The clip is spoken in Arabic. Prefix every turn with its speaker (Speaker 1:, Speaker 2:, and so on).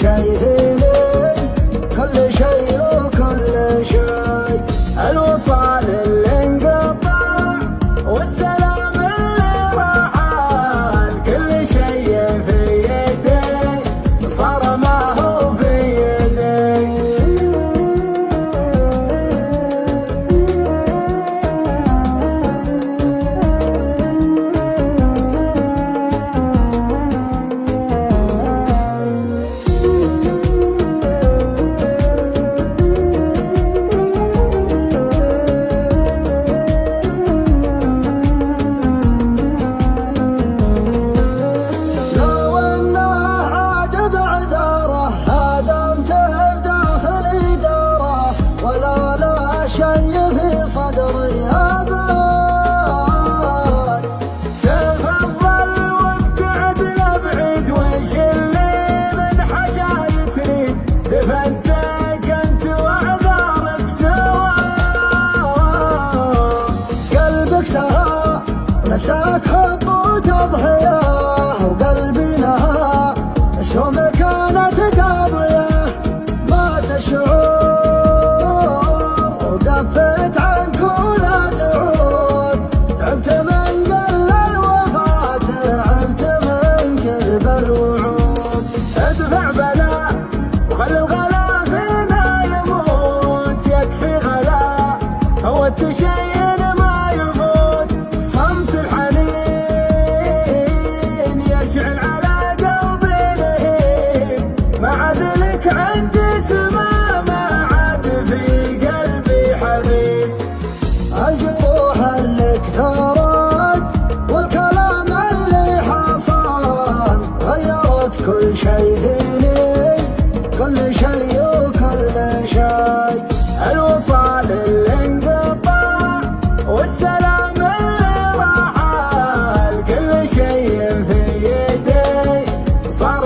Speaker 1: شيء لي، كل شيء وكل شيء.
Speaker 2: الوصال اللي انقطع والسلام اللي رحل، كل شيء في يدي صار ما هو في يدي.
Speaker 1: شي في صدري أبد،
Speaker 2: تفضل وابتعد لابعد، وش اللي من حشاي تريد؟ دفنتك انت واعذارك سوا،
Speaker 1: قلبك سها نساك حب وتضحية، وقلبي نهى اسهم كانت قاضية. ما تشعر وقفت عنك ولا تعود، تعبت من قل الوفاء، تعبت من كذب الوعود.
Speaker 2: ادفع بلاء وخلي الغلا فينا يموت، يكفي غلا هو التشين ما يفوت. صمت الحنين يشعل على قلبي لهيب، ما عاد لك عندي سما، ما عاد في قلبي حبيب.
Speaker 1: الجروح اللي كثرت والكلام اللي حصل، غيرت كل شيء فيني، كل شيء وكل شيء.
Speaker 2: الوصال اللي انقطع والسلام اللي رحل، كل شيء في يدي صار